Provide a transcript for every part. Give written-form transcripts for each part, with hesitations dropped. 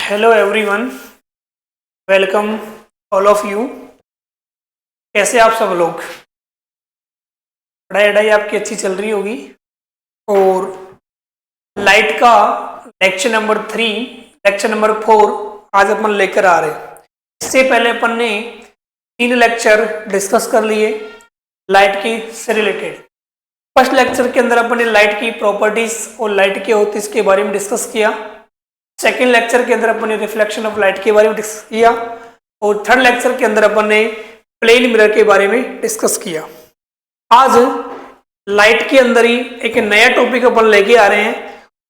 Hello everyone, welcome all of you. कैसे आप सब लोग? पढ़ाई वढ़ाई आपकी अच्छी चल रही होगी। और लाइट का लेक्चर नंबर 3, लेक्चर नंबर 4 आज अपन लेकर आ रहे हैं। इससे पहले अपन ने 3 लेक्चर डिस्कस कर लिए लाइट की से रिलेटेड। फर्स्ट लेक्चर के अंदर अपन ने लाइट की प्रॉपर्टीज और लाइट की होतीस के बारे में डिस्कस किया। सेकेंड लेक्चर के अंदर अपन ने रिफ्लेक्शन ऑफ लाइट के बारे में डिस्कस किया। और थर्ड लेक्चर के अंदर अपन ने प्लेन मिरर के बारे में डिस्कस किया। आज लाइट के अंदर ही एक नया टॉपिक अपन लेके आ रहे हैं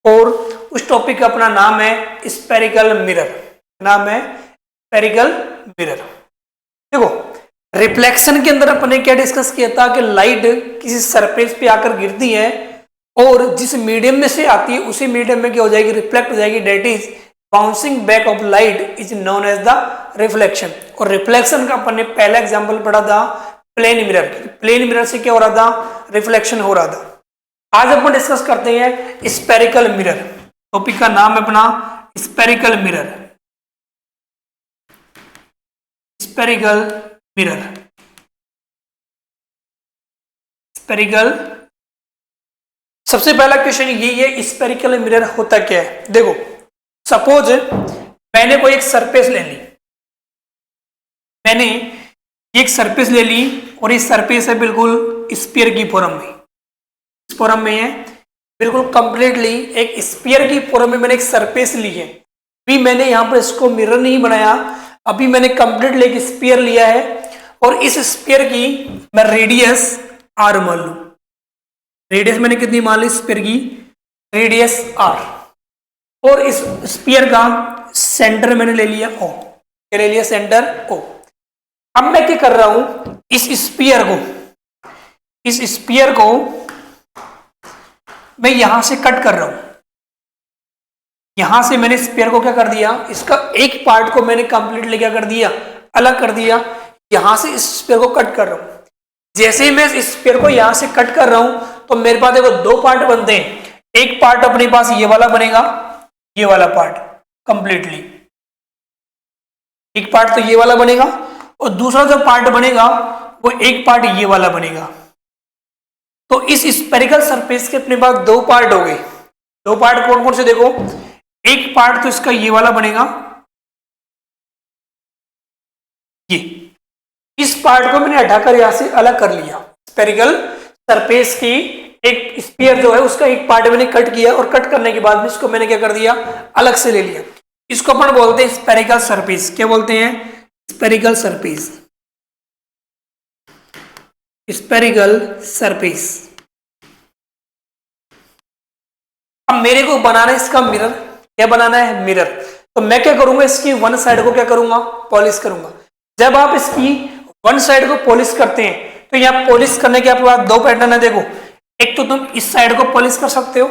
और उस टॉपिक का अपना नाम है स्फेरिकल मिरर। नाम है स्फेरिकल मिरर। देखो, रिफ्लेक्शन के अंदर अपन ने क्या डिस्कस किया था कि लाइट किसी सरफेस पे आकर गिरती है और जिस मीडियम में से आती है उसी मीडियम में क्या हो जाएगी, रिफ्लेक्ट हो जाएगी। That is bouncing back of light is known as the reflection. और रिफ्लेक्शन का अपन ने पहला एग्जांपल पढ़ा था प्लेन मिरर। प्लेन मिरर से क्या हो रहा था, रिफ्लेक्शन हो रहा था। आज अपन डिस्कस करते हैं स्फेरिकल मिरर। टॉपिक का नाम है अपना spherical mirror. Spherical mirror, spherical. सबसे पहला क्वेश्चन ये है, स्फेरिकल मिरर होता क्या है। देखो, सपोज मैंने कोई एक सरफेस ले ली, मैंने एक सरफेस ले ली और इस सरफेस है बिल्कुल स्फीयर की फॉर्म में, इस फॉर्म में है बिल्कुल कंप्लीटली एक स्फीयर की फॉर्म में मैंने एक सरफेस ली है। अभी मैंने यहाँ पर इसको मिरर नहीं बनाया, अभी मैंने कंप्लीटली एक स्फीयर लिया है और इस स्फीयर की मैं रेडियस आर मान लूं। रेडियस मैंने कितनी मान ली स्फीयर की, रेडियस आर। और इस स्फीयर का सेंटर मैंने ले लिया ओ। क्या ले लिया, सेंटर ओ। अब मैं क्या कर रहा हूं, इस स्फीयर को मैं यहां से कट कर रहा हूं। यहां से मैंने स्फीयर को क्या कर दिया, इसका एक पार्ट को मैंने कंप्लीटली क्या कर दिया, अलग कर दिया। यहां से इस स्फीयर को कट कर रहा हूं। जैसे ही मैं इस स्फीयर को यहां से कट कर रहा हूं तो मेरे पास देखो 2 पार्ट बनते हैं। एक पार्ट अपने पास ये वाला बनेगा, ये वाला पार्ट कंप्लीटली, एक पार्ट तो ये वाला बनेगा और दूसरा जो पार्ट बनेगा वो एक पार्ट ये वाला बनेगा। तो इस स्फेरिकल सरफेस के अपने पास 2 पार्ट हो गए। 2 पार्ट कौन कौन से, देखो, एक पार्ट तो इसका ये वाला बनेगा, ये इस पार्ट को मैंने हटाकर यहां से अलग कर लिया। स्फेरिकल सरफेस की एक स्फीयर जो है उसका एक पार्ट मैंने कट किया और कट करने के बाद में इसको मैंने क्या कर दिया, अलग से ले लिया। इसको अपन बोलते हैं स्फेरिकल सरफेस। क्या बोलते हैं, स्फेरिकल सरफेस। Spherical surface. अब मेरे को बनाना है इसका मिरर। क्या बनाना है, मिरर। तो मैं क्या करूंगा, इसकी वन साइड को क्या करूंगा, पॉलिश करूंगा। जब आप इसकी वन साइड को पॉलिश करते हैं तो यहाँ पॉलिश करने के आपके पास 2 पैटर्न है। देखो, एक तो तुम इस साइड को पॉलिश कर सकते हो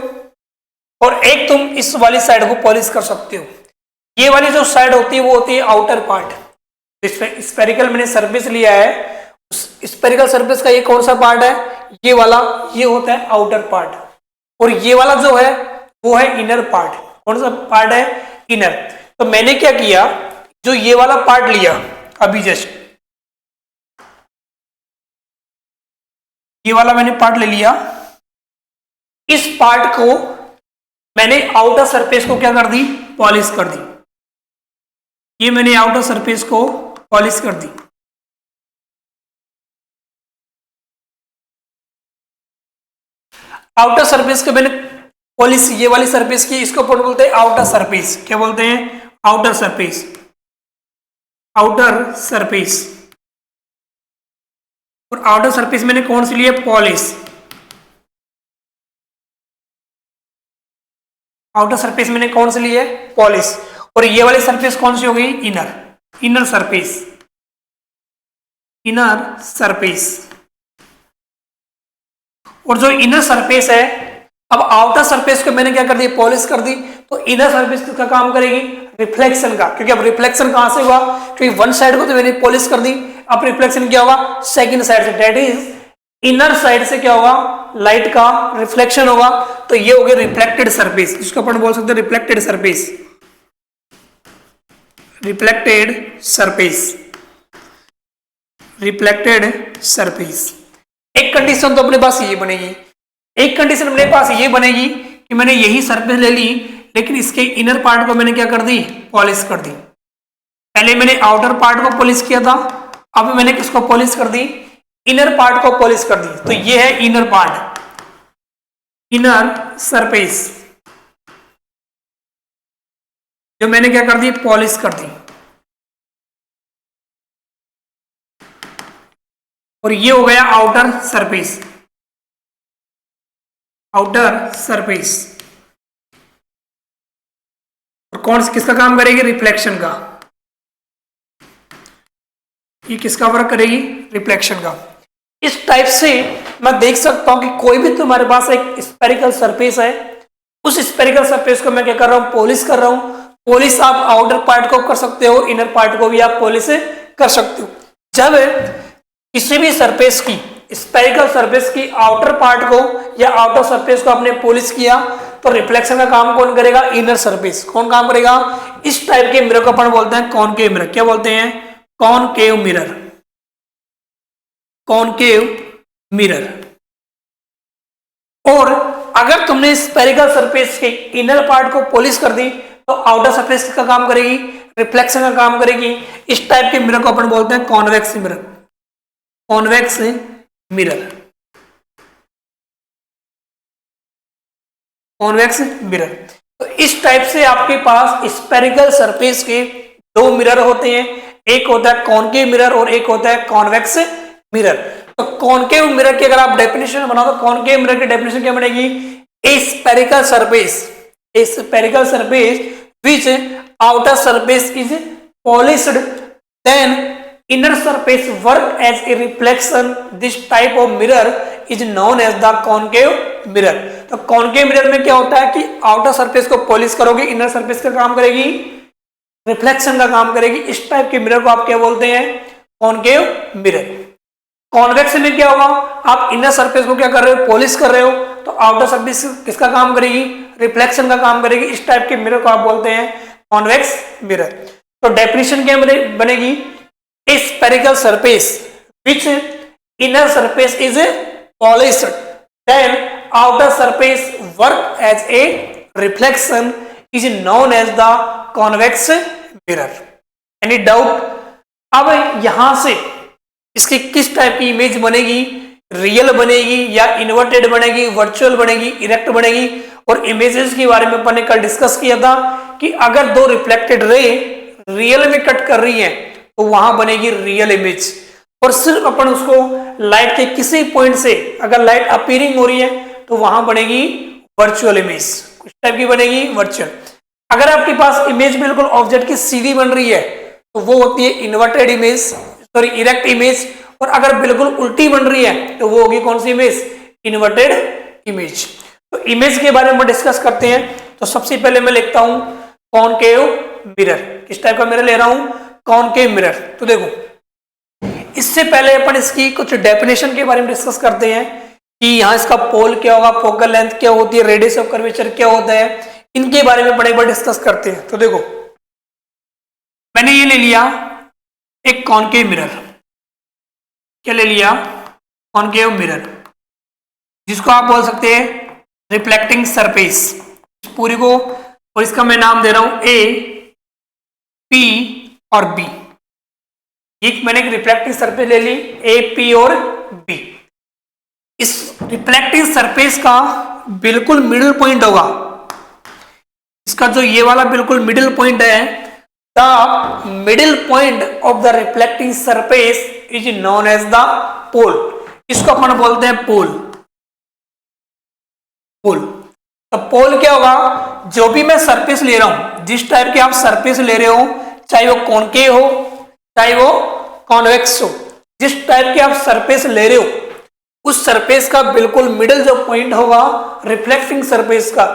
और एक तुम इस वाली साइड को पॉलिश कर सकते हो। ये वाली जो साइड होती है वो होती है आउटर पार्ट। स्फेरिकल मैंने सरफेस लिया है, स्फेरिकल सरफेस का ये कौन सा पार्ट है, ये वाला, ये होता है आउटर पार्ट। और ये वाला जो है वो है इनर पार्ट। कौन सा पार्ट है, इनर। तो मैंने क्या किया, जो ये वाला पार्ट लिया अभी जस्ट, ये वाला मैंने पार्ट ले लिया। इस पार्ट को मैंने आउटर सरफेस को क्या कर दी, पॉलिश कर दी। ये मैंने आउटर सरफेस को पॉलिश कर दी। आउटर सरफेस को मैंने पॉलिश, ये वाली सरफेस की, इसको बोलते हैं आउटर सरफेस। क्या बोलते हैं, आउटर सरफेस। Outer surface. और आउटर सरफेस मैंने कौन सी ली है, पॉलिश। आउटर सरफेस मैंने कौन सी ली है, पॉलिश। और ये वाली सरफेस कौन सी हो गई, inner. Inner surface, inner surface. और जो इनर सरफेस है, अब आउटर सरफेस को मैंने क्या कर दी, पॉलिश कर दी। तो इनर सरफेस किसका काम करेगी, रिफ्लेक्शन का। क्योंकि अब रिफ्लेक्शन कहां से हुआ, क्योंकि वन साइड को तो मैंने पॉलिश कर दी, अब रिफ्लेक्शन क्या होगा, सेकंड साइड से। दैट इज इनर साइड से क्या होगा, लाइट का रिफ्लेक्शन होगा। तो ये हो गया रिफ्लेक्टेड सरफेस, जिसको अपन बोल सकते हैं reflected surface. Reflected surface, reflected surface. एक कंडीशन तो अपने पास ये बनेगी, एक कंडीशन अपने पास ये बनेगी कि मैंने यही सरफेस ले ली, लेकिन इसके इनर पार्ट को मैंने क्या कर दी, पॉलिश कर दी। पहले मैंने आउटर पार्ट को पॉलिश किया था, अब मैंने किसको पॉलिश कर दी, इनर पार्ट को पॉलिश कर दी। तो ये है इनर पार्ट, इनर सरफेस, जो मैंने क्या कर दी, पॉलिश कर दी। और ये हो गया आउटर सरफेस, आउटर सरफेस। और कौन किसका काम करेगी, रिफ्लेक्शन का। ये किसका वर्क करेगी, रिफ्लेक्शन का। इस टाइप से मैं देख सकता हूं कि कोई भी तुम्हारे पास एक स्फेरिकल सरफेस है, उस स्फेरिकल सरफेस को मैं क्या कर रहा हूं, पॉलिश कर रहा हूं। पॉलिश आप आउटर पार्ट को कर सकते हो, इनर पार्ट को भी आप पॉलिश कर सकते हो। जब किसी भी सरफेस की, स्फेरिकल सरफेस की आउटर पार्ट को या आउटर सरफेस को आपने पॉलिश किया, तो रिफ्लेक्शन का काम कौन करेगा, इनर सरफेस। कौन काम करेगा, इस टाइप के मिरर को अपन बोलते हैं कॉनकेव मिरर। क्या बोलते हैं, कॉनकेव मिरर, कॉनकेव मिरर। और अगर तुमने स्फेरिकल सरफेस के इनर पार्ट को पॉलिश कर दी, तो आउटर सरफेस का काम करेगी, रिफ्लेक्शन का काम करेगी। इस टाइप के मिरर को अपन बोलते हैं convex mirror, convex mirror, convex mirror. तो इस टाइप से आपके पास स्फेरिकल सरफेस के दो मिरर होते हैं, एक होता है कॉनकेव मिरर और एक होता है कॉन्वेक्स मिरर। तो कॉनकेव मिरर की अगर आप डेफिनेशन बनाओ, तो कॉनकेव मिरर की डेफिनेशन क्या बनेगी, a spherical surface, A spherical surface which outer surface is polished, then inner surface work as a reflection. This type of mirror is known as the concave mirror. तो concave mirror में क्या होता है कि outer surface को polish करोगे, inner surface का काम करेगी, रिफ्लेक्शन का काम करेगी। इस टाइप के मिरर को आप क्या बोलते हैं, कॉनकेव मिरर। कॉन्वेक्स में क्या होगा, आप इनर सरफेस को क्या कर रहे हो, पॉलिश कर रहे हो, तो आउटर सरफेस किसका काम करेगी, रिफ्लेक्शन का काम करेगी। इस टाइप के मिरर को आप बोलते हैं कॉन्वेक्स मिरर। तो डेफिनेशन क्या बनेगी, a spherical surface which inner surface is polished, then outer surface work as a reflection is known as the convex mirror. Any doubt. अब यहां से इसकी किस टाइप की इमेज बनेगी, रियल बनेगी या इन्वर्टेड बनेगी, वर्चुअल बनेगी, इरेक्ट बनेगी। और इमेजेस के बारे में अपन ने कल डिस्कस किया था कि अगर दो रिफ्लेक्टेड रे रियल में कट कर रही है, तो वहां बनेगी रियल इमेज। और सिर्फ अपन उसको लाइट के किसी पॉइंट से अगर लाइट अपीयरिंग हो रही है, तो वहां बनेगी वर्चुअल इमेज। कुछ टाइप की बनेगी वर्चुअल। अगर आपके पास इमेज बिल्कुल ऑब्जेक्ट की सीधी बन रही है, तो वो होती है inverted image, sorry erect image. और अगर बिल्कुल उल्टी बन रही है, तो वो होगी कौन सी इमेज, इन्वर्टेड इमेज। तो इमेज के बारे में डिस्कस करते हैं। तो सबसे पहले मैं लिखता हूं कॉनकेव मिरर। किस टाइप का मिरर ले रहा हूं, कॉनकेव मिरर। तो देखो, इससे पहले अपन इसकी कुछ डेफिनेशन के बारे में डिस्कस करते हैं कि यहां इसका पोल क्या होगा, फोकल लेंथ क्या होती है, रेडियस ऑफ कर्वेचर क्या होता है, इनके बारे में बड़े बड़े डिस्कस करते हैं। तो देखो, मैंने ये ले लिया एक कॉनकेव मिरर। क्या ले लिया, कॉनकेव मिरर, जिसको आप बोल सकते हैं रिफ्लेक्टिंग सरफेस पूरी को। और इसका मैं नाम दे रहा हूं ए, पी और बी। एक मैंने एक रिफ्लेक्टिंग सरफेस ले ली, ए, पी और बी। इस रिफ्लेक्टिंग सरफेस का बिल्कुल मिडिल पॉइंट होगा, इसका जो ये वाला बिल्कुल मिडिल पॉइंट है, the middle point of the reflecting surface is known as the pole. इसको अपन बोलते हैं पोल, पोल। तो पोल क्या होगा, जो भी मैं सरफेस ले रहा हूं, जिस टाइप के आप सरफेस ले रहे हो, चाहे वो कॉनकेव हो चाहे वो कॉन्वेक्स हो, जिस टाइप के आप सरफेस ले रहे हो, उस सरफेस का बिल्कुल मिडिल जो पॉइंट होगा रिफ्लेक्टिंग सरफेस का,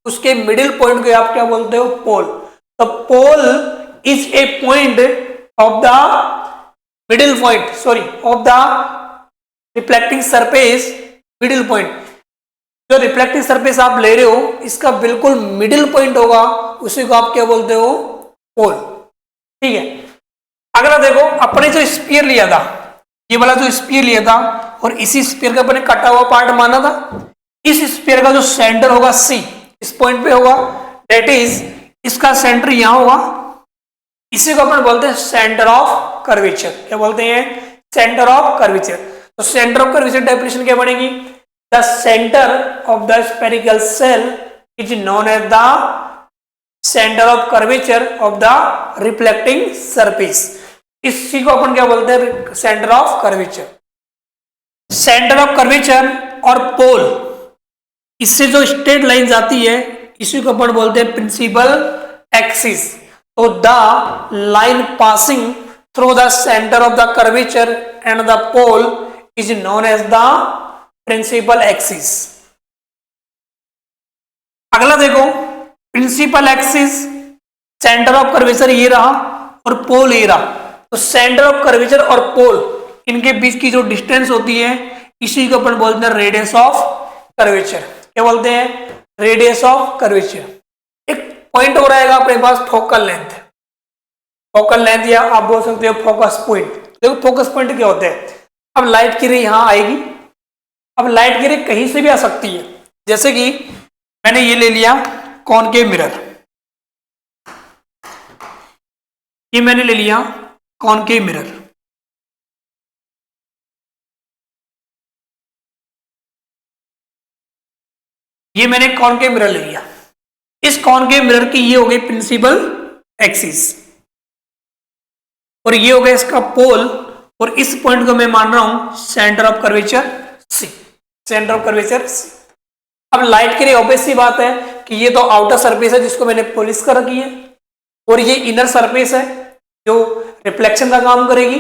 उसके मिडिल पॉइंट को आप क्या बोलते हो, पोल। तो pole is a point of the middle point, sorry of the reflecting surface, middle point. जो रिफ्लेक्टिंग सरफेस आप ले रहे हो, इसका बिल्कुल मिडिल पॉइंट होगा, उसी को आप क्या बोलते हो, पोल। ठीक है। अगला देखो, अपने जो स्पीयर लिया था, ये वाला जो स्पीयर लिया था और इसी स्पीयर का अपने कटा हुआ पार्ट माना था, इस स्पीयर का जो सेंटर होगा सी, इस पॉइंट पे होगा, दैट इज इसका सेंटर यहां होगा, इसी को अपन बोलते हैं सेंटर ऑफ कर्वेचर। क्या बोलते हैं? Centre of curvature. तो सेंटर ऑफ कर्वेचर डेफिनेशन क्या बनेगी? The centre of the spherical shell is known as the centre of curvature of the reflecting surface. इसी को अपन क्या बोलते हैं? Centre of curvature. Centre of curvature और पोल, इससे जो स्ट्रेट लाइन जाती है इसी को अपन बोलते हैं प्रिंसिपल एक्सिस। तो the line passing through the centre of the curvature and the pole is known as the principal axis. अगला देखो, principal axis, centre of curvature ये रहा और पोल ये रहा। तो सेंटर ऑफ कर्वेचर और पोल, इनके बीच की जो डिस्टेंस होती है इसी को अपन बोलते हैं रेडियस ऑफ कर्वेचर। क्या बोलते हैं? Radius of curvature. एक पॉइंट हो रहेगा अपने पास फोकल लेंथ, फोकल लेंथ या आप बोल सकते हो फोकस पॉइंट। देखो फोकस पॉइंट क्या होते हैं? अब लाइट की रे यहां आएगी, अब लाइट की रे कहीं से भी आ सकती है, जैसे कि मैंने ये ले लिया कॉनकेव मिरर, ये मैंने ले लिया कॉनकेव मिरर, ये मैंने कॉनकेव मिरर ले लिया। इस कॉनकेव मिरर की ये हो गई प्रिंसिपल एक्सिस और ये हो गया इसका पोल, और इस पॉइंट को मैं मान रहा हूं centre of curvature C, centre of curvature C. अब लाइट के लिए ऑब्वियस सी बात है कि ये तो आउटर सरफेस है जिसको मैंने पॉलिश कर रखी है, और ये इनर सरफेस है जो रिफ्लेक्शन का काम करेगी।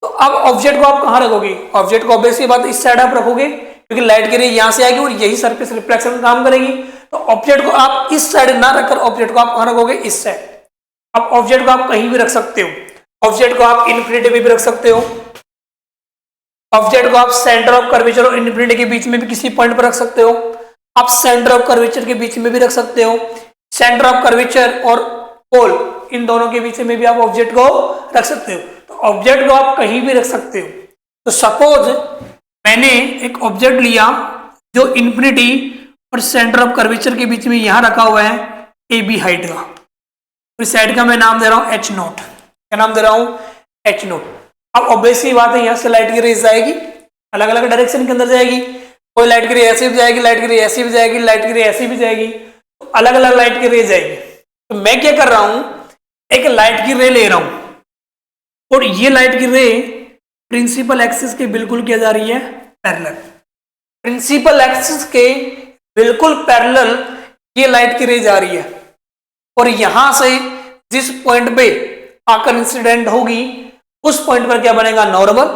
तो अब ऑब्जेक्ट को आप कहां रखोगे? ऑब्जेक्ट को ऑब्वियस सी बात इस साइड आप रखोगे क्योंकि लाइट की रे यहां से आएगी और यही सरफेस रिफ्लेक्शन का काम करेगी। तो ऑब्जेक्ट को आप इस साइड ना रखकर ऑब्जेक्ट को आप कहां रखोगे? इस साइड। अब ऑब्जेक्ट को आप कहीं भी रख सकते हो, ऑब्जेक्ट को आप इन्फिनिटी में भी रख सकते हो, ऑब्जेक्ट को आप सेंटर ऑफ कर्वेचर और इन्फिनिटी के बीच में भी किसी पॉइंट पर रख सकते हो, आप सेंटर ऑफ कर्वेचर के बीच में भी रख सकते हो, सेंटर ऑफ कर्वेचर और पोल इन दोनों के बीच में भी आप ऑब्जेक्ट को रख सकते हो। तो ऑब्जेक्ट को आप कहीं भी रख सकते हो। तो सपोज मैंने एक ऑब्जेक्ट लिया जो इन्फिनिटी और सेंटर ऑफ कर्वेचर के बीच में यहां रखा हुआ है ए बी हाइट का, इस साइड का मैं नाम दे रहा हूं एच नोट। क्या नाम दे रहा हूं? H note. अब ऑब्वियसली बात है यहां से लाइट की रेज जाएगी, अलग अलग डायरेक्शन के अंदर जाएगी, कोई लाइट की रे ऐसी भी जाएगी, लाइट की रे ऐसी भी जाएगी, लाइट की रे ऐसी भी जाएगी, तो अलग अलग लाइट की रे जाएगी। तो मैं क्या कर रहा हूं, एक लाइट की रे ले रहा हूं और ये लाइट की रे प्रिंसिपल एक्सिस के बिल्कुल क्या जा रही है? पैरेलल। प्रिंसिपल एक्सिस के बिल्कुल पैरेलल ये लाइट की रे जा रही है और यहां से जिस पॉइंट पे आकर इंसिडेंट होगी उस पॉइंट पर क्या बनेगा? नॉर्मल।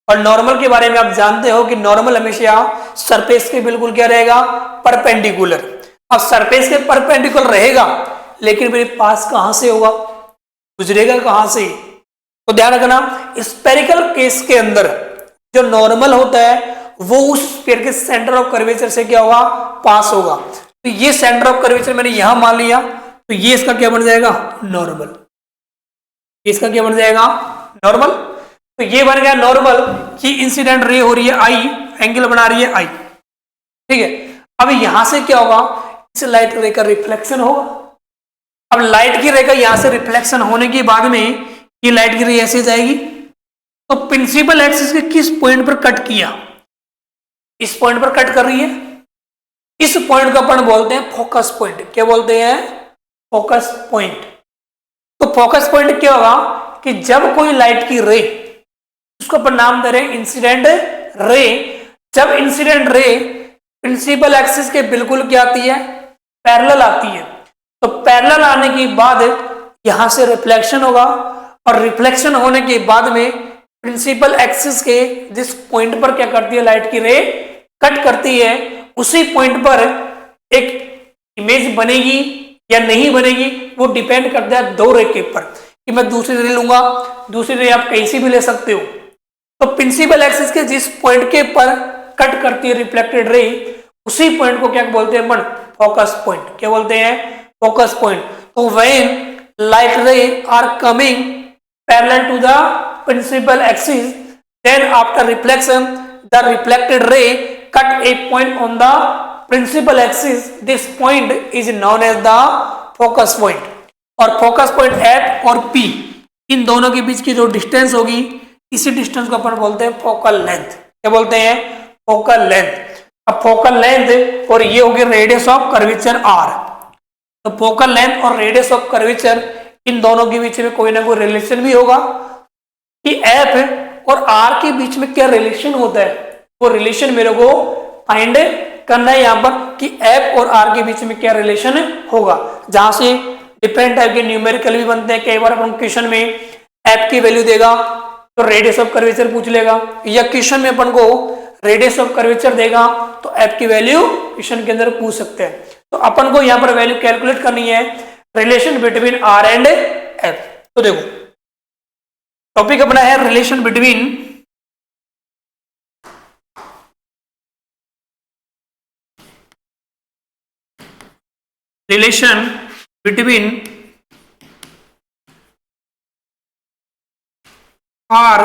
और नॉर्मल के बारे में आप जानते हो कि नॉर्मल हमेशा सरफेस के बिल्कुल क्या रहेगा? परपेंडिकुलर। अब सरफेस के परपेंडिकुलर रहेगा लेकिन मेरे पास कहां से होगा? गुजरेगा कहां से? तो ध्यान रखना, स्फेरिकल केस के अंदर जो नॉर्मल होता है वो उस स्फीयर के सेंटर ऑफ कर्वेचर से क्या होगा? पास होगा। तो ये सेंटर ऑफ कर्वेचर मैंने यहां मान लिया, तो ये इसका क्या बन जाएगा? नॉर्मल। इसका क्या बन जाएगा? नॉर्मल। तो ये बन गया नॉर्मल कि इंसिडेंट रे हो रही है आई, एंगल बना रही है आई। ठीक है। अब यहां से क्या होगा? इस लाइट रे का रिफ्लेक्शन होगा। अब लाइट की रे का यहां से रिफ्लेक्शन होने के बाद में ये लाइट की रे ऐसे जाएगी, तो प्रिंसिपल एक्सिस के किस पॉइंट पर कट किया? इस पॉइंट पर कट कर रही है। इस पॉइंट को अपन बोलते हैं फोकस पॉइंट। क्या बोलते हैं? Focus point. तो फोकस पॉइंट क्या होगा कि जब कोई लाइट की रे, उसको अपन नाम दे रहे हैं इंसिडेंट रे, जब इंसिडेंट रे प्रिंसिपल एक्सिस के बिल्कुल क्या आती है? पैरेलल आती है। तो पैरेलल आने के बाद यहां से रिफ्लेक्शन होगा और रिफ्लेक्शन होने के बाद में प्रिंसिपल एक्सिस के जिस पॉइंट पर क्या करती है लाइट की रे? कट करती है, उसी पॉइंट पर एक इमेज बनेगी या नहीं बनेगी वो डिपेंड करता है दो रे के ऊपर, कि मैं दूसरी रे लूंगा, दूसरी रे आप कहीं से भी ले सकते हो। तो प्रिंसिपल एक्सिस के जिस पॉइंट के ऊपर कट करती है रिफ्लेक्टेड रे, उसी पॉइंट को क्या बोलते हैं? Focus point. क्या बोलते हैं? Focus point. तो when light ray are coming parallel to the principal axis, then after reflection the reflected ray cut a point on the principal axis. This point is known as the focus point. और focus point F और P इन दोनों के बीच की जो distance होगी, इसी distance को अपन बोलते हैं फोकल लेंथ। क्या बोलते हैं? Focal length. अब फोकल लेंथ और ये होगी रेडियस ऑफ कर्वेचर R। तो फोकल लेंथ और रेडियस ऑफ कर्वेचर इन दोनों के बीच में कोई ना कोई रिलेशन भी होगा कि F और R के बीच में क्या रिलेशन होता है, वो रिलेशन मेरे को फाइंड करना है यहाँ पर कि F और R के बीच में क्या रिलेशन होगा। जहां से डिफरेंट टाइप के न्यूमेरिकल भी बनते हैं। कई बार अपन क्वेश्चन में F की वैल्यू देगा तो रेडियस ऑफ कर्वेचर पूछ लेगा, या क्वेश्चन में अपन को रेडियस ऑफ कर्वेचर देगा तो F की वैल्यू क्वेश्चन के अंदर पूछ सकते हैं। तो अपन को यहाँ पर वैल्यू कैलकुलेट करनी है relation between R and F। तो देखो टॉपिक अपना है relation between R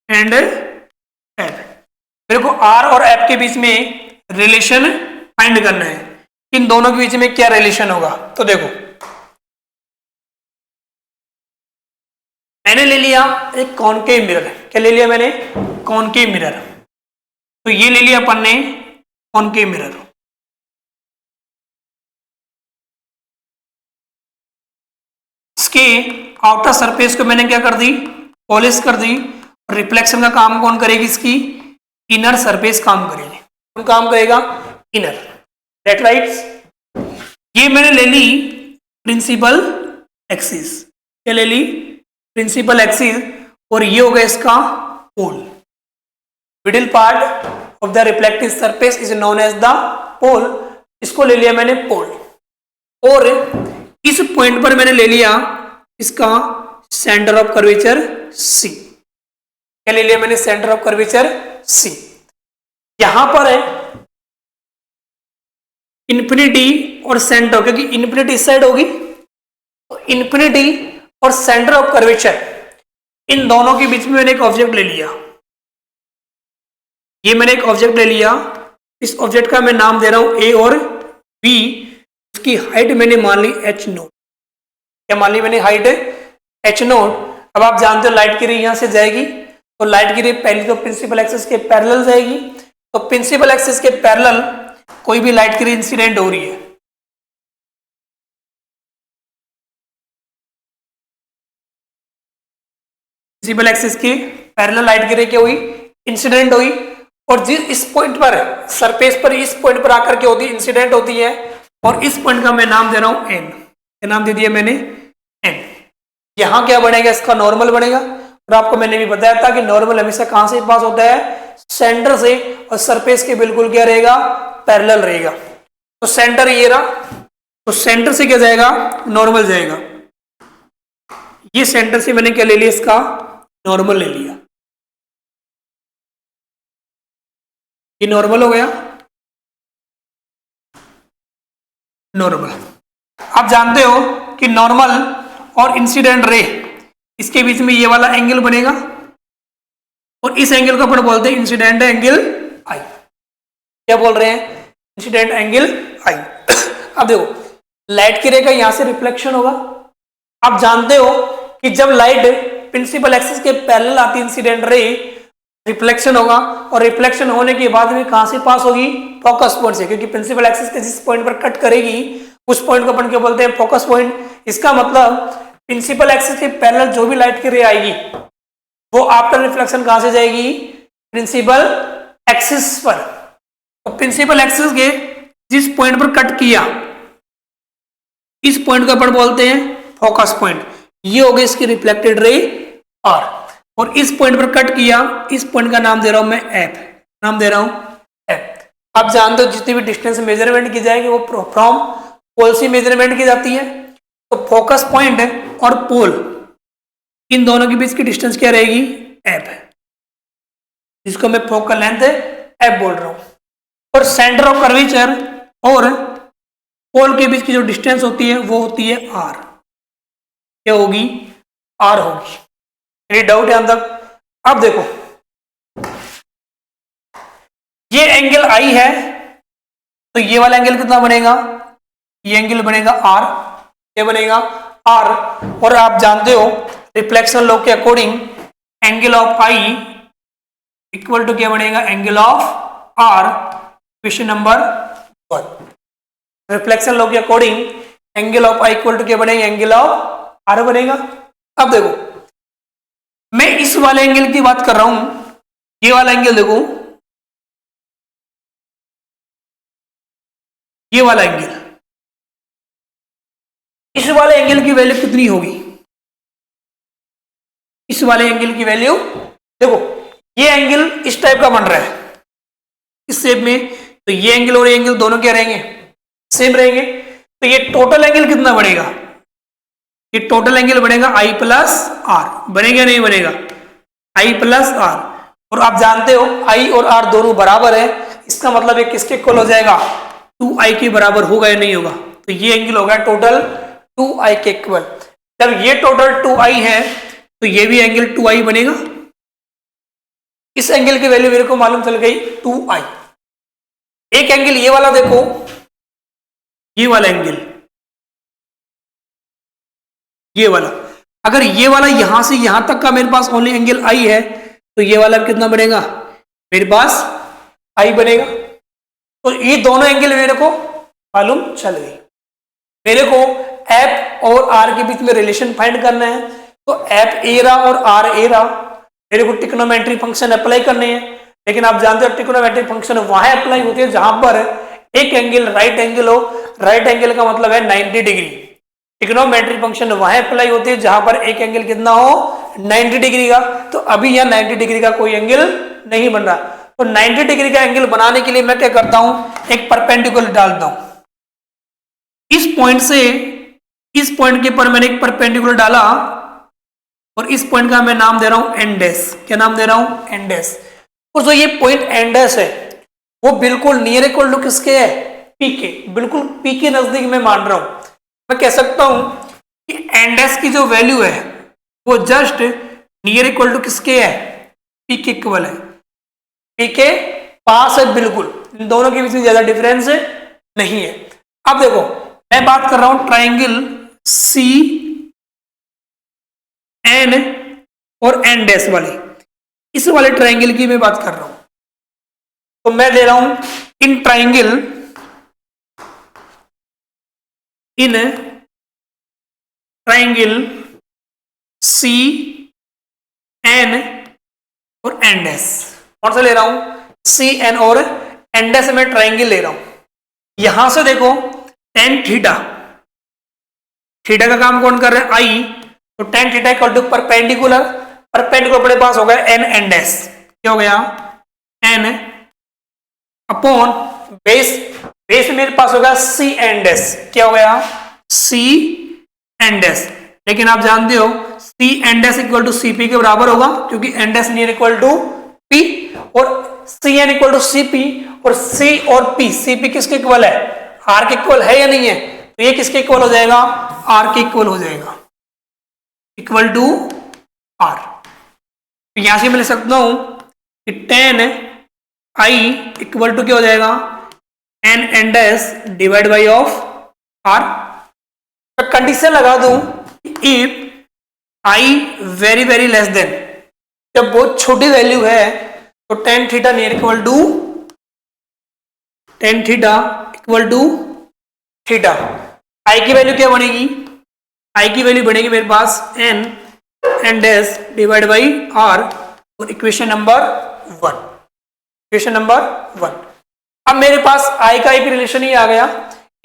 and F। मेरे को R और F के बीच में रिलेशन फाइंड करना है, इन दोनों के बीच में क्या रिलेशन होगा। तो देखो मैंने ले लिया एक कॉनकेव मिरर। क्या ले लिया मैंने? Concave mirror. तो ये ले लिया अपन ने कॉनकेव मिरर। इसके आउटर सरफेस को मैंने क्या कर दी? पॉलिश कर दी। और रिफ्लेक्शन का काम कौन करेगी? इसकी इनर सरफेस काम करेगी। कौन काम करेगा? इनर। That right. ये मैंने ले ली प्रिंसिपल एक्सिस। क्या ले ली? Principal axis. और ये हो गया इसका pole. Middle part of the reflective surface is known as the pole. इसको ले लिया मैंने पोल। और इस पॉइंट पर मैंने ले लिया इसका सेंटर ऑफ कर्वेचर C। क्या ले लिया मैंने? Centre of curvature C। यहां पर है इन्फिनिटी और सेंटर, क्योंकि इन्फिनिटी इस साइड होगी, तो इन्फिनिटी और सेंटर ऑफ कर्वेचर इन दोनों के बीच में मैंने एक ऑब्जेक्ट ले लिया। ये मैंने एक ऑब्जेक्ट ले लिया। इस ऑब्जेक्ट का मैं नाम दे रहा हूं A और B। उसकी हाइट मैंने मान ली h0। क्या मान ली मैंने? Height h0। अब आप जानते हो लाइट की रे यहां से जाएगी, तो लाइट की रे पहले तो प्रिंसिपल एक्सिस के पैरेलल जाएगी। तो प्रिंसिपल एक्सिस के पैरेलल कोई भी लाइट की रे इंसिडेंट हो रही है, प्रिंसिपल एक्सिस की पैरेलल लाइट की रे क्या हुई? इंसिडेंट हुई। और जिस इस पॉइंट पर सरफेस पर इस पॉइंट पर आकर के होती है, इंसिडेंट होती है। और इस पॉइंट का मैं नाम दे रहा हूं n। क्या नाम दे दिया मैंने? n। यहां क्या बनेगा? इसका नॉर्मल बनेगा। और आपको मैंने भी बताया था कि नॉर्मल हमेशा कहां से पास होता है? सेंटर से। और सरफेस के बिल्कुल क्या रहेगा? पैरेलल रहेगा। तो सेंटर ये रहा, तो सेंटर से क्या जाएगा? नॉर्मल जाएगा। ये सेंटर से मैंने क्या ले लिया? इसका नॉर्मल ले लिया। ये नॉर्मल हो गया। नॉर्मल। आप जानते हो कि नॉर्मल और इंसिडेंट रे इसके बीच में ये वाला एंगल बनेगा, और इस एंगल को अपन बोलते हैं इंसिडेंट एंगल आई। क्या बोल रहे हैं? इंसिडेंट एंगल आई। अब देखो लाइट की रे का यहां से रिफ्लेक्शन होगा। आप जानते हो कि जब लाइट प्रिंसिपल एक्सिस के पैरेलल आती है इंसिडेंट रे, रिफ्लेक्शन होगा। और रिफ्लेक्शन होने के बाद में कहां से पास होगी? फोकस पॉइंट से, क्योंकि प्रिंसिपल एक्सिस के जिस पॉइंट पर कट करेगी उस पॉइंट को अपन क्या बोलते हैं? Focus point. इसका मतलब प्रिंसिपल एक्सिस के पैरेलल जो भी लाइट की रे आएगी वो आफ्टर रिफ्लेक्शन कहां से जाएगी? प्रिंसिपल एक्सिस पर। तो प्रिंसिपल एक्सिस के जिस पॉइंट पर कट किया, इस पॉइंट को अपन बोलते हैं फोकस पॉइंट। ये हो गई इसकी रिफ्लेक्टेड रे R। और इस पॉइंट पर कट किया, इस पॉइंट का नाम दे रहा हूं मैं F। नाम दे रहा हूं F। आप जानते हो जितनी भी डिस्टेंस मेजरमेंट की जाएगी वो फ्रॉम पोल से मेजरमेंट की जाती है। तो फोकस पॉइंट और पोल इन दोनों के बीच की डिस्टेंस क्या रहेगी? F, जिसको मैं फोकल लेंथ F बोल रहा हूं। और सेंटर ऑफ कर्वेचर और पोल के बीच की जो डिस्टेंस होती है वो होती है R। क्या होगी, आर होगी। एनी डाउट यहां तक? अब देखो ये एंगल आई है, तो ये वाला एंगल कितना बनेगा, ये एंगल बनेगा आर, ये बनेगा आर। और आप जानते हो रिफ्लेक्शन लॉ के according angle of i equal to क्या बनेगा, angle of r. Question number 1, reflection law के according angle of i equal to क्या बनेगा, एंगल ऑफ आर बनेगा। अब देखो मैं इस वाले एंगल की बात कर रहा हूं, ये वाला एंगल देखो, ये वाला एंगल, इस वाले एंगल की वैल्यू कितनी होगी, इस वाले एंगल की वैल्यू देखो, ये एंगल इस टाइप का बन रहा है इस शेप में, तो ये एंगल और ये एंगल दोनों क्या रहेंगे, सेम रहेंगे। तो ये टोटल एंगल कितना बढ़ेगा, ये टोटल एंगल बनेगा आई प्लस आर, बनेगा नहीं बनेगा, आई प्लस आर। और आप जानते हो आई और आर दोनों बराबर है, इसका मतलब ये किसके इक्वल हो जाएगा, 2i के बराबर होगा या नहीं होगा। तो ये एंगल होगा टोटल 2i के इक्वल। जब ये टोटल 2i है तो ये भी एंगल 2i बनेगा। इस एंगल की वैल्यू मेरे को मालूम चल गई 2i। एक एंगल ये वाला देखो, ये वाला एंगल, ये वाला, अगर ये वाला यहां से यहां तक का मेरे पास ओनली एंगल आई है, तो ये वाला कितना बनेगा, मेरे पास आई बनेगा। तो ये दोनों एंगल मेरे को मालूम चल गई। मेरे को एफ और आर के बीच में रिलेशन फाइंड करना है, तो एफ ए रहा और आर ए रहा, मेरे को ट्रिग्नोमेट्री फंक्शन अप्लाई करने हैं। लेकिन आप जानते हो ट्रिग्नोमेट्री फंक्शन वहां अप्लाई होती है जहां पर एक एंगल राइट एंगल हो। राइट एंगल का मतलब है 90 डिग्री। ट्रिग्नोमेट्री फंक्शन वहां अप्लाई होती है जहां पर एक एंगल कितना हो, 90 डिग्री का। तो अभी यहां 90 डिग्री का कोई एंगल नहीं बन रहा, तो 90 डिग्री का एंगल बनाने के लिए मैं क्या करता हूं, एक परपेंडिकुलर डालता हूं। इस पॉइंट से इस पॉइंट के ऊपर मैंने एक परपेंडिकुलर डाला और इस पॉइंट का मैं नाम दे रहा हूं एन डैश। क्या नाम दे रहा हूं, एन डैश। और जो ये पॉइंट एन डैश है वो बिल्कुल नियर इक्वल टू किसके है, पी के, बिल्कुल पी के नजदीक में मान रहा हूं। मैं कह सकता हूं कि एन डैश की जो वैल्यू है वो जस्ट नियर इक्वल टू किसके है, पी के इक्वल है, पी के पास है बिल्कुल। इन दोनों के बीच में ज्यादा डिफरेंस नहीं है। अब देखो मैं बात कर रहा हूं ट्राइंगल सी एन और एन डैश वाले, इस वाले ट्राइंगल की मैं बात कर रहा हूं। तो मैं दे रहा हूं in triangle, in triangle C N और एन डैश, कौन सा ले रहा हूं, सी एन और एन डैश में ट्राइंगल ले रहा हूं। यहां से देखो टेन थीटा, थीटा का काम कौन कर रहा है, आई, तो tan theta equal to perpendicular, perpendicular अपने पास हो गया एन एन डैश, क्या हो गया, एन अपॉन बेस, बेस मेरे पास होगा सी एन डैश, क्या हो गया, सी एन डैश। लेकिन आप जानते हो c n dash equal to c p के बराबर होगा, क्योंकि n dash near equal to p और c n equal to c p, और सी और पी, सी पी किसके इक्वल है, आर के इक्वल है या नहीं है, तो ये किसके इक्वल हो जाएगा, आर के इक्वल हो जाएगा, इक्वल टू आर। तो यहां से मैं लिख सकता हूं कि टेन आई इक्वल टू क्या हो जाएगा, n n dash divide by of r. Condition लगा दूं if i very very less then, जब बहुत छोटी वैल्यू है तो tan theta near equal to, tan theta equal to theta. I की वैल्यू क्या बनेगी, आई की वैल्यू बनेगी मेरे पास n n dash divide by r, और इक्वेशन नंबर 1, इक्वेशन नंबर 1। अब मेरे पास आई का एक रिलेशन ही आ गया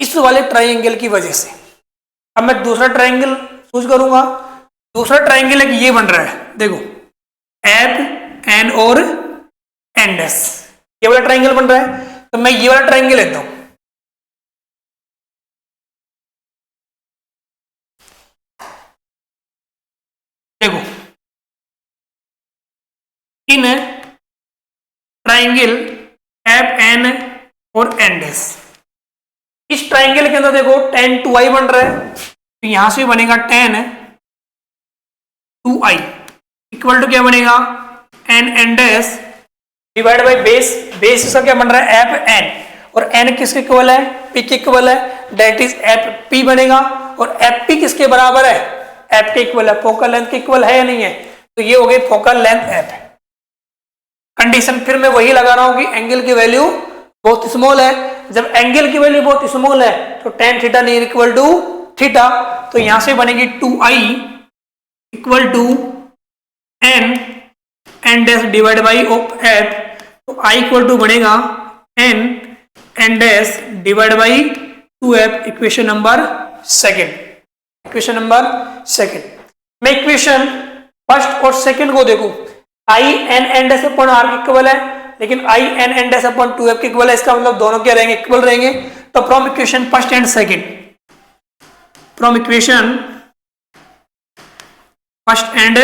इस वाले ट्राइंगल की वजह से। अब मैं दूसरा ट्राइंगल चूज करूंगा, दूसरा ट्राइंगल एक ये बन रहा है, देखो एफ एन और एन डैश, ये वाला ट्राइंगल बन रहा है, तो मैं ये वाला ट्राइंगल लेता हूं। देखो इन ट्राइंगल एफ एन और एन डैश, इस ट्राइंगल के अंदर देखो टेन टू आई बन रहा है, तो यहां से बनेगा टेन 2i इक्वल टू क्या बनेगा n dash divide by base, base इसका क्या बन रहा है एफ एन, और एन किसके इक्वल है पी के इक्वल है, डेट इज एफ पी बनेगा, और एफ पी किसके बराबर है एफ के इक्वल है, फोकल लेंथ के इक्वल है या नहीं है, तो ये हो गई फोकल लेंथ एफ। कंडीशन फिर मैं वही लगा रहा हूं कि एंगल की वैल्यू बहुत स्मॉल है, जब एंगल की वैल्यू बहुत स्मॉल है तो tan थीटा नहीं इक्वल टू थीटा, तो यहां से बनेगी 2i equal to n dash divide by of f, तो i इक्वल टू बनेगा n dash divide by 2f, equation number second, equation number second. मैं इक्वेशन फर्स्ट और सेकेंड को देखूं, i n dash upon r के equal है, लेकिन आई n dash upon 2f के इक्वल है, इसका मतलब दोनों क्या रहेंगे इक्वल रहेंगे। तो from equation first and second, from equation first and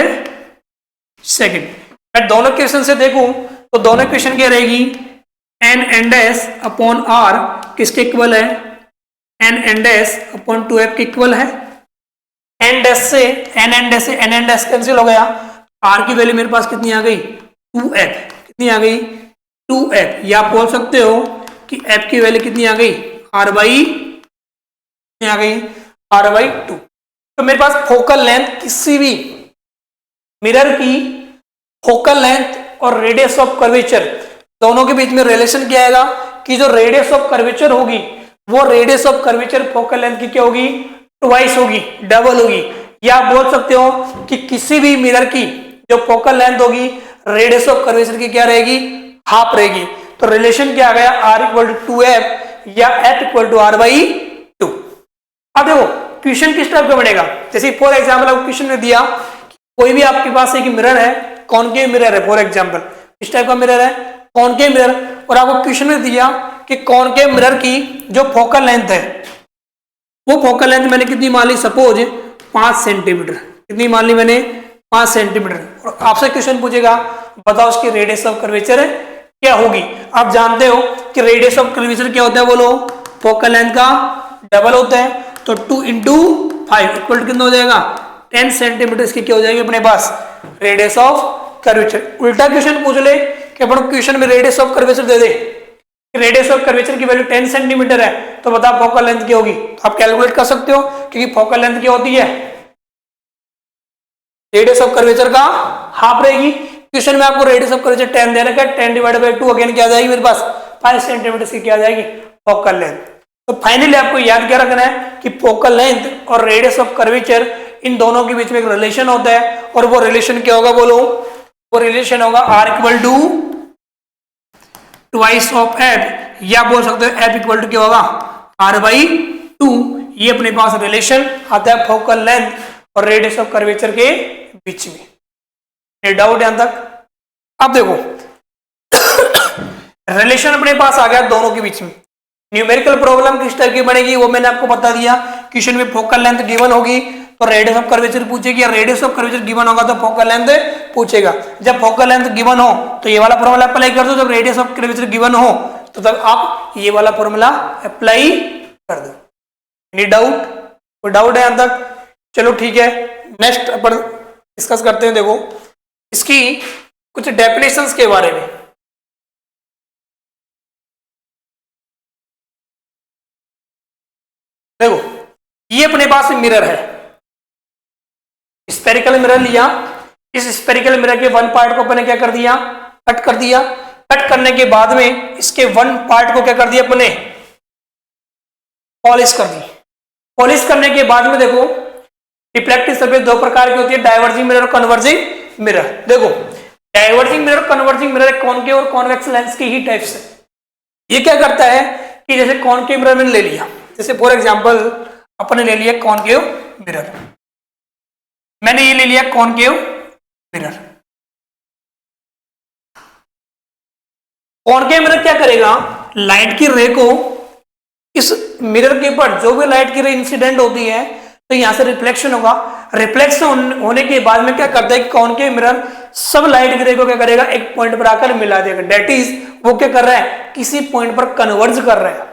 second मैं दोनों इक्वेशन से देखूं तो दोनों इक्वेशन क्या रहेगी एन डैश अपॉन आर किसके इक्वल है एन डैश अपॉन 2f के इक्वल है, एन डैश से एन डैश कैंसिल हो गया, आर की वैल्यू मेरे पास कितनी आ गई 2f, कितनी आ गई 2f, या आप बोल सकते हो कि f की वैल्यू कितनी आ गई r बाई कितनी आ गई r/2। तो मेरे पास फोकल लेंथ किसी भी मिरर की फोकल लेंथ और रेडियस ऑफ कर्वेचर दोनों के बीच में रिलेशन क्या आएगा कि जो रेडियस ऑफ कर्वेचर होगी वो radius of curvature focal length की क्या होगी ट्वाइस होगी, डबल होगी, या आप बोल सकते हो कि किसी भी मिरर की जो फोकल लेंथ होगी रेडियस ऑफ कर्वेचर की क्या रहेगी हाफ रहेगी। तो रिलेशन क्या आ गया r इक्वल टू 2f या f इक्वल टू r/2। अब देखो क्वेश्चन किस टाइप का बनेगा, जैसे फॉर एग्जाम्पल आपको क्वेश्चन में दिया कोई भी आपके पास एक मिरर है, कॉनकेव मिरर है, फॉर एग्जाम्पल इस टाइप का मिरर है कॉनकेव मिरर, और आपको क्वेश्चन में दिया कि कॉनकेव मिरर की जो फोकल लेंथ है वो फोकल लेंथ मैंने कितनी मान ली सपोज 5 सेंटीमीटर, कितनी मान ली मैंने 5 सेंटीमीटर, और आपसे क्वेश्चन पूछेगा बताओ उसकी रेडियस ऑफ कर्वेचर क्या होगी। आप जानते हो कि रेडियस ऑफ कर्वेचर क्या होता है, बोलो फोकल लेंथ का डबल होता है, तो 2 इंटू 5 इक्वल टू कितना हो जाएगा 10 सेंटीमीटर इसकी क्या हो जाएगी अपने पास रेडियस ऑफ कर्वेचर। उल्टा क्वेश्चन पूछ ले कि अपन क्वेश्चन में radius of curvature they they, radius of curvature की वैल्यू 10 सेंटीमीटर है, तो बताओ फोकल लेंथ क्या होगी, तो आप कैलकुलेट कर सकते हो क्योंकि फोकल लेंथ क्या होती है रेडियस ऑफ कर्वेचर का हाफ रहेगी। क्वेश्चन में आपको रेडियस ऑफ कर्वेचर 10 दे रखा है, 10 डिवाइड बाई 2 अगेन क्या आ जाएगी मेरे पास 5 सेंटीमीटर की क्या आ जाएगी फोकल लेंथ। तो फाइनली आपको याद क्या रखना है कि फोकल लेंथ और रेडियस ऑफ कर्वेचर इन दोनों के बीच में एक रिलेशन होता है, और वो रिलेशन क्या होगा बोलो, वो रिलेशन होगा r equal to twice of f, या बोल सकते हो f इक्वल टू क्या होगा r/2। ये अपने पास रिलेशन आता है फोकल लेंथ और रेडियस ऑफ कर्वेचर के बीच में। ये डाउट यहां तक। अब देखो रिलेशन अपने पास आ गया दोनों के बीच में। न्यूमेरिकल प्रॉब्लम किस टाइप की बनेगी वो मैंने आपको बता दिया। क्वेश्चन में फोकल लेंथ गिवन होगी तो रेडियस ऑफ कर्वेचर पूछेगी, रेडियस ऑफ कर्वेचर गिवन होगा तो फोकल लेंथ पूछेगा। जब फोकल लेंथ गिवन हो तो ये वाला फॉर्मूला अप्लाई कर दो, जब रेडियस ऑफ कर्वेचर गिवन हो तो तब आप ये वाला फॉर्मूला अप्लाई कर दो। एनी डाउट, कोई डाउट है यहां तक? चलो ठीक है, नेक्स्ट अपन डिस्कस करते हैं। देखो इसकी कुछ डेफिनेशंस के बारे में। देखो ये अपने पास मिरर है, स्फेरिकल मिरर लिया, इस स्फेरिकल मिरर के वन पार्ट को अपने क्या कर दिया कट कर दिया। कट करने के बाद में इसके वन पार्ट को क्या कर दिया अपने पॉलिश कर दी। पॉलिश करने के बाद में देखो रिफ्लेक्टिव सरफेस दो प्रकार की होती है, डाइवर्जिंग मिरर और कन्वर्जिंग मिरर। देखो diverging mirror converging mirror concave और कॉन्वेक्स लेंस की ही टाइप्स है। ये क्या करता है कि जैसे कॉनकेव मिरर मैंने ले लिया, जैसे फॉर एग्जांपल अपने ले लिया कॉनकेव मिरर, मैंने ये ले लिया कॉनकेव मिरर। कॉनकेव मिरर क्या करेगा, लाइट की रे को इस मिरर के ऊपर जो भी लाइट की रे इंसिडेंट होती है तो यहां से रिफ्लेक्शन होगा। रिफ्लेक्शन होने के बाद में क्या करता है कि कॉनकेव मिरर सब लाइट की रे को क्या करेगा एक पॉइंट पर आकर मिला देगा। दैट इज वो क्या कर रहा है किसी पॉइंट पर कन्वर्ज कर रहा है,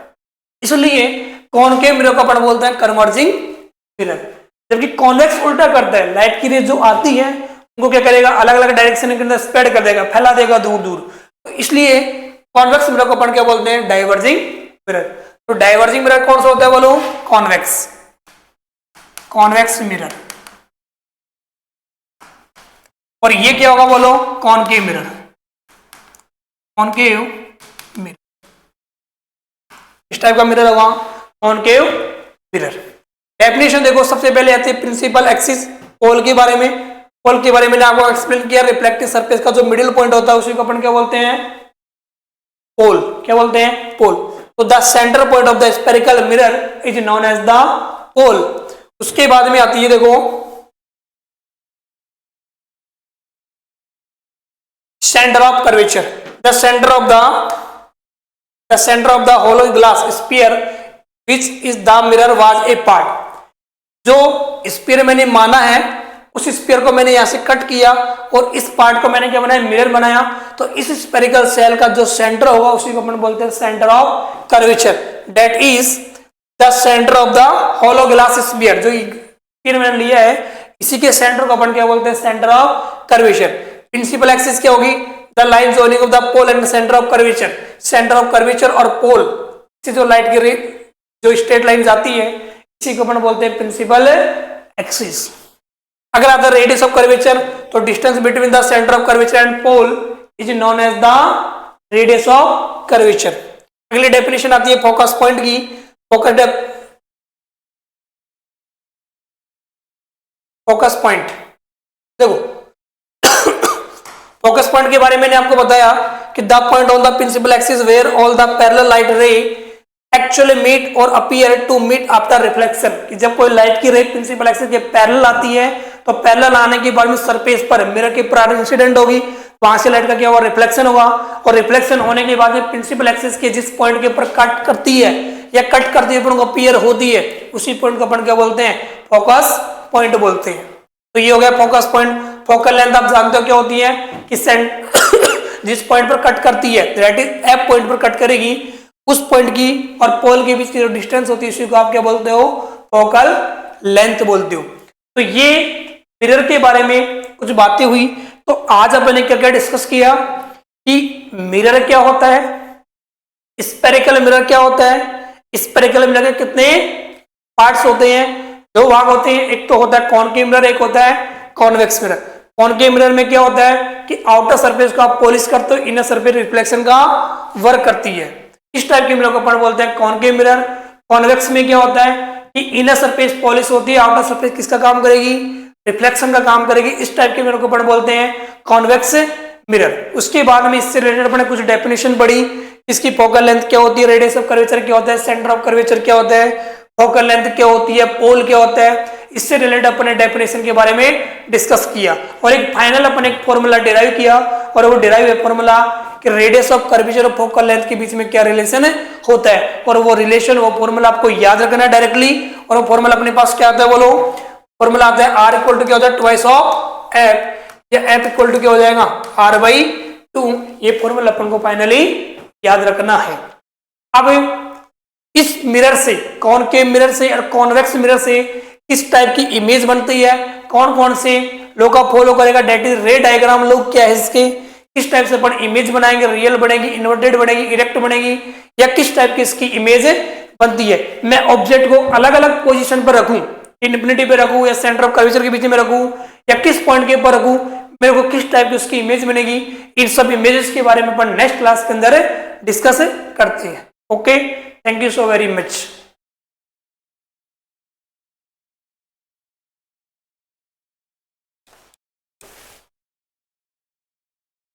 इसलिए कॉनकेव मिरर को अपन बोलते हैं कन्वर्जिंग मिरर। जबकि कॉन्वेक्स उल्टा करता है, लाइट की रेज जो आती है उनको क्या करेगा, अलग अलग डायरेक्शन के अंदर स्प्रेड कर देगा, फैला देगा दूर दूर। तो इसलिए कॉन्वेक्स मिरर को अपन क्या बोलते हैं, डाइवर्जिंग मिरर। तो डाइवर्जिंग मिरर कौन सा होता है बोलो, कॉन्वेक्स, कॉन्वेक्स मिरर। और ये क्या होगा बोलो, कॉनकेव मिरर, कॉनकेव मिरर। इस टाइप का मिरर होगा कॉनकेव मिरर। डेफिनेशन देखो, सबसे पहले आती है प्रिंसिपल एक्सिस पोल के बारे में। पोल के बारे में आपको एक्सप्लेन किया, रिफ्लेक्टिव सरफेस का जो मिडिल पॉइंट होता है उसी को अपन क्या बोलते हैं, पोल। क्या बोलते हैं, पोल। तो the centre point of the spherical mirror is known as the pole. उसके बाद में आती है देखो centre of curvature. The centre of the hollow glass sphere which is the mirror was a part. जो स्फीयर मैंने माना है उस स्फीयर को मैंने यहां से कट किया और इस पार्ट को मैंने क्या बनाया, मिरर बनाया। तो इस स्फेरिकल सेल का जो सेंटर होगा उसी को अपन बोलते हैं centre of curvature. That is the centre of the hollow glass sphere. जो स्फीयर मैंने लिया है इसी के सेंटर को अपन क्या बोलते हैं, centre of curvature. Principal axis क्या होगी, the line joining of the pole and centre of curvature. Centre of curvature और पोल से जो लाइट की जो स्ट्रेट लाइन जाती है इसी को अपन बोलते हैं प्रिंसिपल एक्सिस। अगर आता है रेडियस ऑफ कर्वेचर, तो distance between the centre of curvature and pole is known as the radius of curvature. अगली डेफिनेशन आती है फोकस पॉइंट की। फोकस पॉइंट देखो, फोकस पॉइंट के बारे में मैंने आपको बताया कि the point on the principal axis where all the parallel light ray actually meet or appear to meet after reflection. कि जब कोई लाइट की रे प्रिंसिपल एक्सिस के पैरेलल आती है तो पैरेलल आने के बाद में सरफेस पर मिरर के ऊपर इंसिडेंट होगी, वहां से लाइट का क्या होगा, रिफ्लेक्शन होगा। और रिफ्लेक्शन होने के बाद में प्रिंसिपल एक्सिस के जिस पॉइंट के ऊपर कट करती है या कट करती है अपन अपीयर होती है उसी पॉइंट को अपन क्या बोलते हैं, फोकस पॉइंट बोलते हैं। तो ये हो गया फोकस पॉइंट। फोकल लेंथ आप जानते हो क्या होती है कि जिस पॉइंट पर कट करती है दैट इज एफ पॉइंट पर कट करेगी, उस पॉइंट की और पोल के बीच की जो डिस्टेंस होती है उसी को आप क्या बोलते हो, फोकल लेंथ बोलते हो। तो ये मिरर के बारे में कुछ बातें हुई। तो आज अपन क्या क्या डिस्कस किया कि मिरर क्या होता है, स्फेरिकल मिरर क्या होता है, स्फेरिकल मिरर के कितने पार्ट्स होते हैं, दो भाग होते हैं, एक तो होता है कॉनकेव मिरर, एक होता है कॉन्वेक्स मिरर। कॉनकेव मिरर में क्या होता है कि आउटर सरफेस को आप पॉलिश करते हो, इनर सरफेस रिफ्लेक्शन का वर्क करती है। इस टाइप के मिरर को अपन बोलते हैं कॉनकेव मिरर। कॉन्वेक्स में क्या होता है कि इनर सरफेस पॉलिश होती है, आउटर सरफेस किसका काम करेगी, रिफ्लेक्शन का काम करेगी। इस टाइप के मिरर को अपन बोलते हैं कॉन्वेक्स मिरर। उसके बाद में इससे रिलेटेड अपने कुछ डेफिनेशन पढ़ी, इसकी फोकल लेंथ क्या होती है, रेडियस ऑफ कर्वेचर क्या होता है, सेंटर ऑफ कर्वेचर क्या होता है, फोकल लेंथ क्या होती है, पोल क्या होता है। इससे रिलेटेड अपने डेफिनेशन के बारे में डिस्कस किया और एक फाइनल अपन एक फॉर्मूला डिराइव किया और वो डिराइव है फॉर्मूला कि रेडियस ऑफ कर्वेचर और फोकल लेंथ के बीच में क्या रिलेशन होता है। और वो रिलेशन, वो फॉर्मूला आपको याद रखना है डायरेक्टली। और वो फॉर्मूला अपने पास क्या आता है बोलो, फॉर्मूला आता है आर इक्वल टू क्या होता है, ट्वाइस ऑफ एफ, या एफ इक्वल टू क्या हो जाएगा, आर बाई 2। ये फॉर्मूला अपन को फाइनली याद रखना है। अब इस मिरर से, कॉनकेव मिरर से और कॉन्वेक्स मिरर से किस टाइप की इमेज बनती है, कौन कौन से लोग का फॉलो करेगा, डेट इज रे डायग्राम लोग क्या है इसके, किस टाइप से अपन इमेज बनाएंगे, रियल बनेगी, इन्वर्टेड बनेगी, इरेक्ट बनेगी, या किस टाइप की इसकी इमेज बनती है। मैं ऑब्जेक्ट को अलग अलग पोजीशन पर रखूं, इनफिनिटी पे रखूं या सेंटर ऑफ कर्वेचर के बीच में रखूं या किस पॉइंट के ऊपर रखूं, मेरे को किस टाइप की उसकी इमेज बनेगी, इन सब इमेजेस के बारे में अपन नेक्स्ट क्लास के अंदर डिस्कस करते हैं। Okay, thank you so very much.